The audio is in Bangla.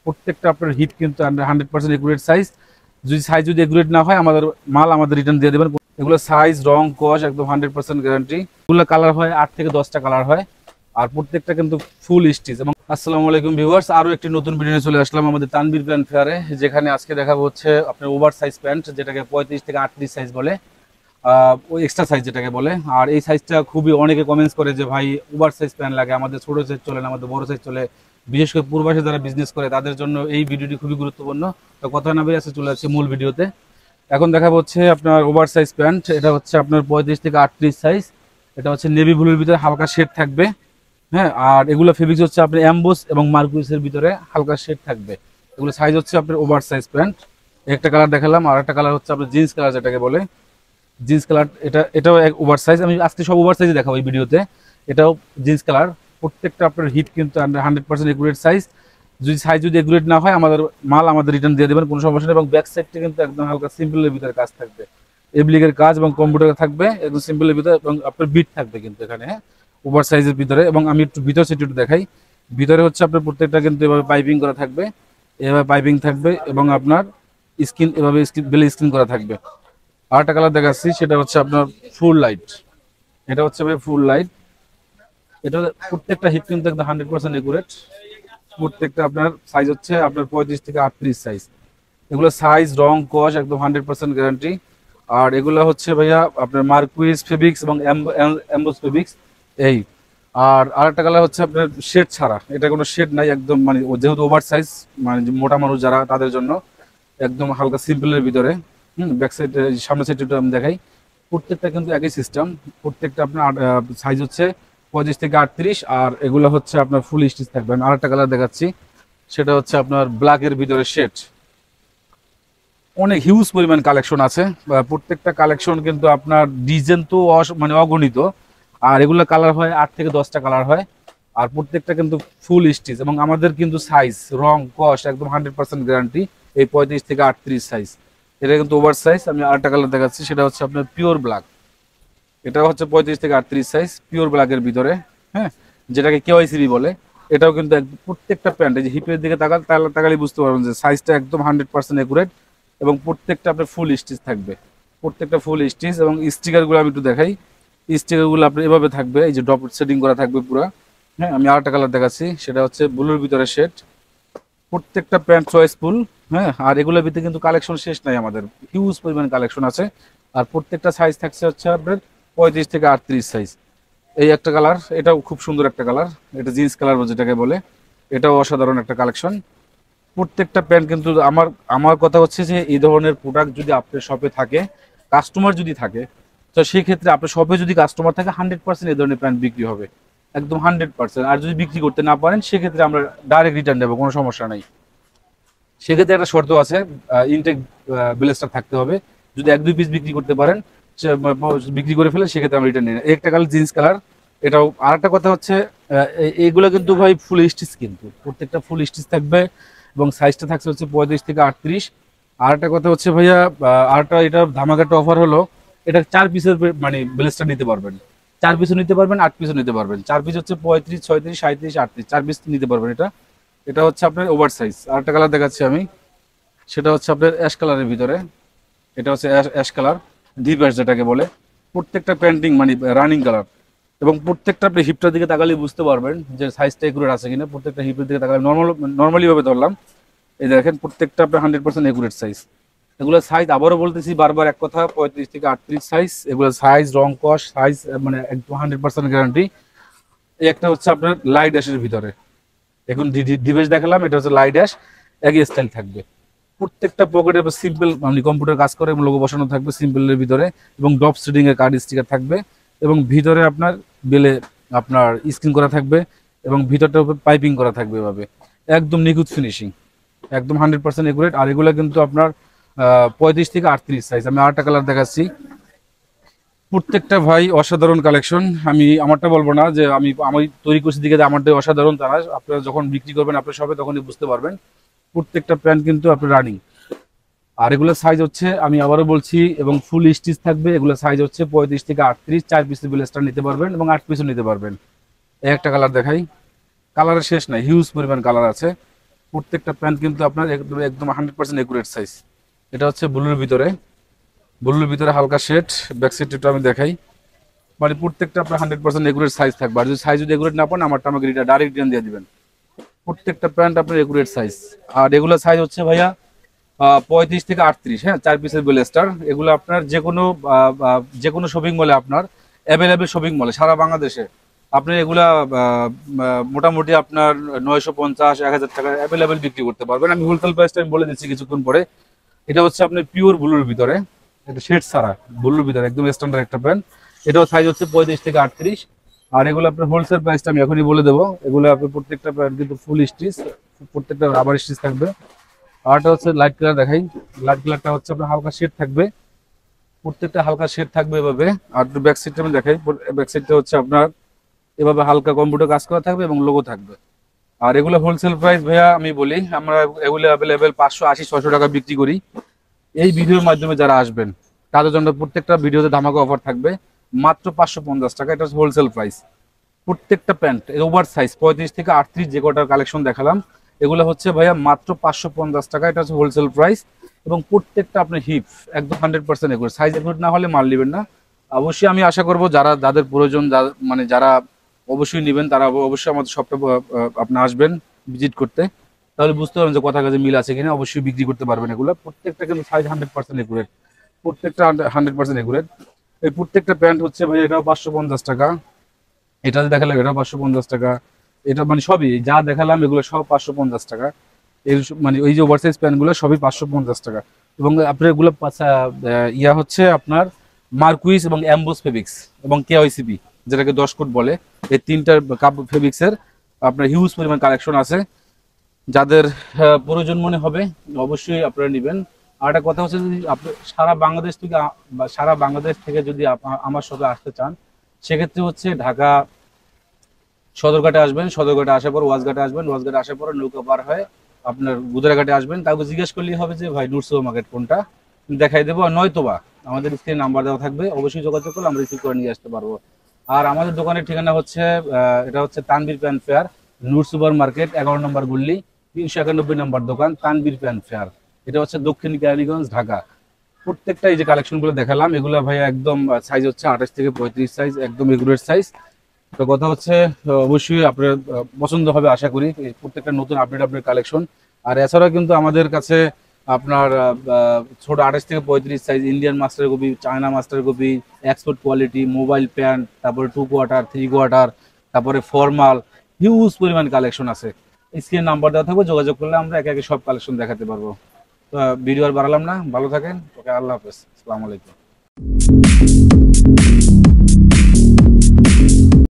প্রত্যেকটা আপনার হিট কিন্তু 100% একুরেট সাইজ। যদি একুরেট না হয় আমাদের মাল আমাদের রিটার্ন দিয়ে দেবেন। এগুলো সাইজ রং কস একদম 100% গ্যারান্টি। এগুলো কালার হয় 8 থেকে 10টা কালার হয়, আর প্রত্যেকটা কিন্তু ফুল স্টিচ। এবং আসসালামু আলাইকুম ভিউয়ার্স, আরো একটি নতুন ভিডিও নিয়ে চলে আসলাম আমাদের তানভীর প্যান্ট ফেয়ারে, যেখানে আজকে দেখাবো হচ্ছে আপনার ওভার সাইজ প্যান্ট, যেটাকে 35 থেকে 38 সাইজ বলে, ওই এক্সট্রা সাইজ যেটাকে বলে। আর এই সাইজটা খুবই অনেকে কমেন্টস করে যে ভাই ওভার সাইজ প্যান্ট লাগে, আমাদের ছোট সাইজ চলে না, আমাদের বড় সাইজ চলে। বিশেষ করে পূর্বাসে যারা বিজনেস করে তাদের জন্য এই ভিডিওটি খুবই গুরুত্বপূর্ণ। তো কথা না বেরিয়ে চলে আসছে মূল ভিডিওতে। এখন দেখাবো হচ্ছে আপনার ওভার সাইজ প্যান্ট। এটা হচ্ছে আপনার 35 থেকে 38 সাইজ। এটা হচ্ছে নেভি ব্লুর ভিতরে হালকা শেড থাকবে, হ্যাঁ। আর এগুলো ফেব্রিক্স হচ্ছে আপনার অ্যাম্বোস এবং মার্কুরিসের ভিতরে হালকা শেড থাকবে। এগুলো সাইজ হচ্ছে আপনার ওভার সাইজ প্যান্ট। একটা কালার দেখালাম, আর একটা কালার হচ্ছে আপনার জিন্স কালার যেটাকে বলে, জিন্স কালার। এটাও এক ওভার সাইজ। আমি আজকে সব ওভার সাইজে দেখাবো এই ভিডিওতে। এটাও জিন্স কালার। প্রত্যেকটা আপনার হিট কিন্তু 100% একুরেট সাইজ। যদি একুরেট না হয় আমাদের মাল আমাদের রিটার্ন দিয়ে দেবেন, কোনো সমস্যা নেই। এবং ব্যাক সাইডটা কিন্তু একদম হালকা সিম্পলের ভিতরে কাজ থাকবে, এব্লিকের কাজ এবং কম্পিউটার থাকবে একদম সিম্পলের ভিতরে, এবং আপনার বিট থাকবে কিন্তু এখানে, হ্যাঁ, ওভার সাইজের ভিতরে। এবং আমি একটু ভিতর সেটি একটু দেখাই। ভিতরে হচ্ছে আপনার প্রত্যেকটা কিন্তু এভাবে পাইপিং করা থাকবে, এভাবে পাইপিং থাকবে, এবং আপনার স্ক্রিন এভাবে বেলে স্ক্রিন করা থাকবে। আরেকটা কালার দেখাচ্ছি, সেটা হচ্ছে আপনার ফুল লাইট। এটা হচ্ছে ফুল লাইট। এটা প্রত্যেকটা হিট কিন্তু একদম 100% একুরেট। প্রত্যেকটা আপনার সাইজ হচ্ছে আপনার 35 থেকে 38 সাইজ। এগুলো সাইজ রং কস একদম 100% গ্যারান্টি। আর এগুলো হচ্ছে ভাইয়া আপনার মার্কুইস ফেব্রিক্স এবং এমবোস ফেব্রিক্স এই। আর আরেকটা কালার হচ্ছে আপনার শেড ছাড়া, এটা কোনো শেড নাই একদম, মানে যেহেতু ওভার সাইজ, মানে মোটা মানুষ যারা তাদের জন্য একদম হালকা সিম্পলের ভিতরে। ব্যাক সাইড সামনের সাইডটা আমি দেখাই। প্রত্যেকটা কিন্তু একই সিস্টেম। প্রত্যেকটা আপনার সাইজ হচ্ছে 35 থেকে 38। আর এগুলো হচ্ছে আপনার ফুল স্টিচ থাকবে। আমি আরেকটা কালার দেখাচ্ছি, সেটা হচ্ছে আপনার ব্ল্যাকের ভিতরে শেড। অনেক হিউজ পরিমাণ কালেকশন আছে। প্রত্যেকটা কালেকশন কিন্তু আপনার ডিজাইন তো মানে অগণিত। আর এগুলো কালার হয় 8 থেকে 10টা কালার হয়, আর প্রত্যেকটা কিন্তু ফুল স্টিচ। এবং আমাদের কিন্তু সাইজ রং কস একদম 100% গ্যারান্টি। এই 35 থেকে 38 সাইজ, এটা কিন্তু ওভার সাইজ। আমি আরেকটা কালার দেখাচ্ছি, সেটা হচ্ছে আপনার পিওর ব্ল্যাক। এটা হচ্ছে 35 থেকে 38 সাইজ, পিওর ব্ল্যাকের ভিতরে, হ্যাঁ, যেটাকে কেওয়াইসিবি বলে। এটাও কিন্তু প্রত্যেকটা প্যান্ট, এই যে হিপের দিকে তাকালে বুঝতে পারবেন যে সাইজটা একদম 100% একুরেট। এবং প্রত্যেকটা আপনার ফুল স্টিচ থাকবে, প্রত্যেকটা ফুল স্টিচ। এবং স্টিকারগুলো আমি একটু দেখাই। স্টিকারগুলো আপনার এভাবে থাকবে, এই যে ড্রপ সেটিং করা থাকবে পুরো, হ্যাঁ। আমি আরেকটা কালার দেখাচ্ছি, সেটা হচ্ছে ব্লুর ভিতরে শেড। প্রত্যেকটা প্যান্ট চয়েসফুল, হ্যাঁ। আর এগুলোর ভিতরে কিন্তু কালেকশন শেষ নাই, আমাদের হিউজ পরিমাণ কালেকশন আছে। আর প্রত্যেকটা সাইজ থাকছে হচ্ছে আপনার 35 থেকে 38 সাইজ। এই একটা কালার, এটাও খুব সুন্দর একটা কালার, এটা জিন্স কালার যেটাকে বলে। এটাও অসাধারণ একটা কালেকশন। প্রত্যেকটা প্যান্ট কিন্তু আমার আমার কথা হচ্ছে যে এই ধরনের প্রোডাক্ট যদি আপনার শপে থাকে, কাস্টমার যদি থাকে, তো সেই ক্ষেত্রে আপনার শপে যদি কাস্টমার থাকে 100% এই ধরনের প্যান্ট বিক্রি হবে, একদম 100%। আর যদি বিক্রি করতে না পারেন সেক্ষেত্রে আমরা ডাইরেক্ট রিটার্ন দেবো, কোনো সমস্যা নাই। সেক্ষেত্রে একটা শর্ত আছে, ইনটেক ব্লেস্টার থাকতে হবে। যদি 1-2 পিস বিক্রি করতে পারেন, বিক্রি করে ফেলে, সেক্ষেত্রে আমরা রিটার্ন নিই না। একটা কালার জিন্স কালার। এটাও আরেকটা কথা হচ্ছে, এইগুলো কিন্তু ভাই ফুল স্টিচ, কিন্তু প্রত্যেকটা ফুল স্টিচ থাকবে। এবং সাইজটা থাকছে হচ্ছে 35 থেকে 38। আর একটা কথা হচ্ছে ভাইয়া, আরেকটা এটা ধামাকাটা অফার হলো, এটা 4 পিসের মানে ব্লেস্টার নিতে পারবেন। 4 পিসও নিতে পারবেন, 8 পিসও নিতে পারবেন। 4 পিস হচ্ছে 35, 36, 37, 38, 4 পিস নিতে পারবেন। এটা হচ্ছে আপনার ওভার সাইজ। আরেকটা কালার দেখাচ্ছি আমি, সেটা হচ্ছে আপনার অ্যাশ কালারের ভিতরে। এটা হচ্ছে অ্যাশ কালার, ডিপ অ্যাশ যেটাকে বলে। প্রত্যেকটা প্যান্টিং মানে রানিং কালার। এবং প্রত্যেকটা আপনি হিপটার দিকে তাকালে বুঝতে পারবেন যে সাইজটা একুরেট আছে কিনা। প্রত্যেকটা হিপের দিকে তাকালে নর্মালি ভাবে ধরলাম, এই দেখেন প্রত্যেকটা আপনার 100% একুরেট সাইজ। এগুলো সাইজ আবারও বলতেছি বারবার এক কথা, 35 থেকে 38 সাইজ। এগুলো সাইজ রং কস সাইজ মানে একদম 100% গ্যারান্টি। এই একটা হচ্ছে আপনার লাইট অ্যাশের ভিতরে, এখন ডিভাইস দেখালাম, এটা হচ্ছে লাইট অ্যাশ, একই স্টাইল থাকবে। প্রত্যেকটা পকেটে সিম্পল মানে কম্পিউটার কাজ করে এবং লোগো বসানো থাকবে সিম্পলের ভিতরে। এবং ড্রপ সেটিং এর কার্ড স্টিকার থাকবে। এবং ভিতরে আপনার বেলে আপনার স্ক্রিন করা থাকবে, এবং ভিতরটা পাইপিং করা থাকবে এভাবে, একদম নিখুঁত ফিনিশিং, একদম 100% একুরেট। আর এগুলো কিন্তু আপনার 35 থেকে 38 সাইজ। আমি আরেকটা কালার দেখাচ্ছি। প্রত্যেকটা ভাই অসাধারণ কালেকশন। আমি আমারটা বলবো না যে আমি তৈরি করছি দিকে যে আমারটাই অসাধারণ, তারা আপনারা যখন বিক্রি করবেন আপনার সবে তখনই বুঝতে পারবেন। প্রত্যেকটা প্যান্ট কিন্তু আপনার রানিং। আর এগুলো সাইজ হচ্ছে, আমি আবারও বলছি, এবং ফুল স্টিচ থাকবে। এগুলো সাইজ হচ্ছে 35 থেকে 38, 4 পিসের ব্লেস্টার নিতে পারবেন এবং 8 পিসও নিতে পারবেন। এই একটা কালার দেখাই, কালারের শেষ নাই, হিউজ পরিমাণ কালার আছে। প্রত্যেকটা প্যান্ট কিন্তু আপনার একদম একদম 100% একুরেট সাইজ। এটা হচ্ছে ব্লুর ভিতরে হালকা শেড, ব্যাক সাইড একটু আমি দেখাই। মানে প্রত্যেকটা আপনার 100% একুরেট সাইজ থাকবে। আর যদি সাইজ যদি একুরেট না পান, আমারটা আমাকে ডাইরেক্ট রিটার্ন দিয়ে দিবেন। প্রত্যেকটা প্যান্ট আপনার একুরেট সাইজ। আর রেগুলার সাইজ হচ্ছে ভাইয়া 35 থেকে 38, হ্যাঁ, 4 পিসের বেলেস্টার। এগুলো আপনার যে কোনো শপিং মলে আপনার অ্যাভেলেবেল, শপিং মলে সারা বাংলাদেশে আপনি এগুলা মোটামুটি আপনার 950-1000 টাকা অ্যাভেলেবেল বিক্রি করতে পারবেন। আমি হোলসেল প্রাইসটা আমি বলে দিচ্ছি কিছুক্ষণ পরে। এটা হচ্ছে আপনার পিওর ব্লুর ভিতরে, এটা শেড ছাড়া ব্লুর ভিতরে একদম স্ট্যান্ডার্ড একটা প্যান্ট। এটাও সাইজ হচ্ছে 35 থেকে 38। আর এগুলো আপনার হোলসেল প্রাইসটা আমি এখনই বলে দেবো। এগুলো আপনি প্রত্যেকটা প্যান্ট কিন্তু ফুল স্টিচ, প্রত্যেকটা রাবার স্টিচ থাকবে। আরটা হচ্ছে লাইট কালার দেখাই। লাইট কালারটা হচ্ছে আপনার হালকা শেড থাকবে, প্রত্যেকটা হালকা শেড থাকবে এভাবে। আর ব্যাক সাইডটা আমি দেখাই। ব্যাক সাইডটা হচ্ছে আপনার এভাবে হালকা কম্পিউটার কাজ করা থাকবে এবং লোগো থাকবে। আর এগুলো হোলসেল প্রাইস ভাইয়া আমি বলি, আমরা এগুলো অ্যাভেলেবেল 580-600 টাকা বিক্রি করি। এই ভিডিওর মাধ্যমে যারা আসবেন তাদের জন্য প্রত্যেকটা ভিডিওতে ধামাকা অফার থাকবে, মাত্র 550 টাকা। এটা হচ্ছে হোলসেল প্রাইস। প্রত্যেকটা প্যান্ট ওভার সাইজ 35 থেকে 38 যে কটার কালেকশন দেখালাম, এগুলো হচ্ছে ভাইয়া মাত্র 550 টাকা। এটা হচ্ছে হোলসেল প্রাইস। এবং প্রত্যেকটা আপনার হিপ একদম 100% এগুলো সাইজ এগুলো না হলে মাল নেবেন না। অবশ্যই আমি আশা করব যাদের প্রয়োজন, মানে যারা অবশ্যই নেবেন, তারা অবশ্যই আমাদের শপটা আপনি আসবেন ভিজিট করতে, তাহলে বুঝতে পারবেন যে কথা কাজে মিল আছে কিনা। অবশ্যই বিক্রি করতে পারবেন এগুলো। প্রত্যেকটা কিন্তু সাইজ 100% একুরেট, প্রত্যেকটা 100% একুরেট। এই প্রত্যেকটা প্যান্ট হচ্ছে ভাই এটাও 550 টাকা। এটা দেখালাম এটাও 550 টাকা। এটা মানে সবই যা দেখালাম এগুলো সব 550 টাকা। এর মানে ওই যে ওভারসাইজ প্যান্টগুলো সবই 550 টাকা। এবং আপনার এগুলো ইয়া হচ্ছে আপনার মার্কুইস এবং অ্যাম্বোস ফেব্রিক্স এবং কেওয়াইসিবি, যেটাকে 10 কোট বলে, এই তিনটার কাপ ফেব্রিক্সের আপনার হিউজ পরিমাণ কালেকশন আছে। যাদের প্রয়োজন মনে হবে অবশ্যই আপনারা নেবেন। আর একটা কথা হচ্ছে, যদি আপনি সারা বাংলাদেশ থেকে যদি আমার সাথে আসতে চান, সেক্ষেত্রে হচ্ছে ঢাকা সদরঘাটে আসবেন, সদরঘাটে আসার পর ওয়াজঘাটে আসবেন, ওয়াজঘাটে আসার পর নৌকা পার হয় আপনার গুদারাঘাটে আসবেন। কাউকে জিজ্ঞেস করলেই হবে যে ভাই নূর সুপার মার্কেট কোনটা, দেখাই দেবো। আর নয়তোবা আমাদের স্ক্রিনে নাম্বার দেওয়া থাকবে, অবশ্যই যোগাযোগ করলে আমরা রিসিভ করে নিয়ে আসতে পারবো। আর আমাদের দোকানের ঠিকানা হচ্ছে এটা হচ্ছে তানভীর প্যান ফেয়ার, নূর সুপার মার্কেট 11 নম্বর গল্লি, 391 নম্বর দোকান, তানভীর প্যান ফেয়ার। এটা হচ্ছে দক্ষিণ কেরানীগঞ্জ, ঢাকা। প্রত্যেকটা এই যে কালেকশনগুলো দেখালাম, এগুলো ভাই একদম সাইজ হচ্ছে 28 থেকে 35 সাইজ, একদম এগুরের সাইজ। তো কথা হচ্ছে অবশ্যই আপনার পছন্দ হবে আশা করি। এই প্রত্যেকটা নতুন আপডেট কালেকশন। আর এছাড়াও কিন্তু আমাদের কাছে আপনার ছোট 28 থেকে 35 size Indian master copy, China master copy, export quality, mobile pant, তারপরে 2 কোয়ার্টার, 3 কোয়ার্টার, তারপরে ফর্মাল, হিউজ পরিমাণ কালেকশন আছে। স্ক্রিন নাম্বার দেওয়া থাকবে, যোগাযোগ করলে আমরা একে একে সব কালেকশন দেখাতে পারবো। তো ভিডিও আর বাড়ালাম না, ভালো থাকেন। ওকে, আল্লাহ হাফেজ, আসসালামু আলাইকুম।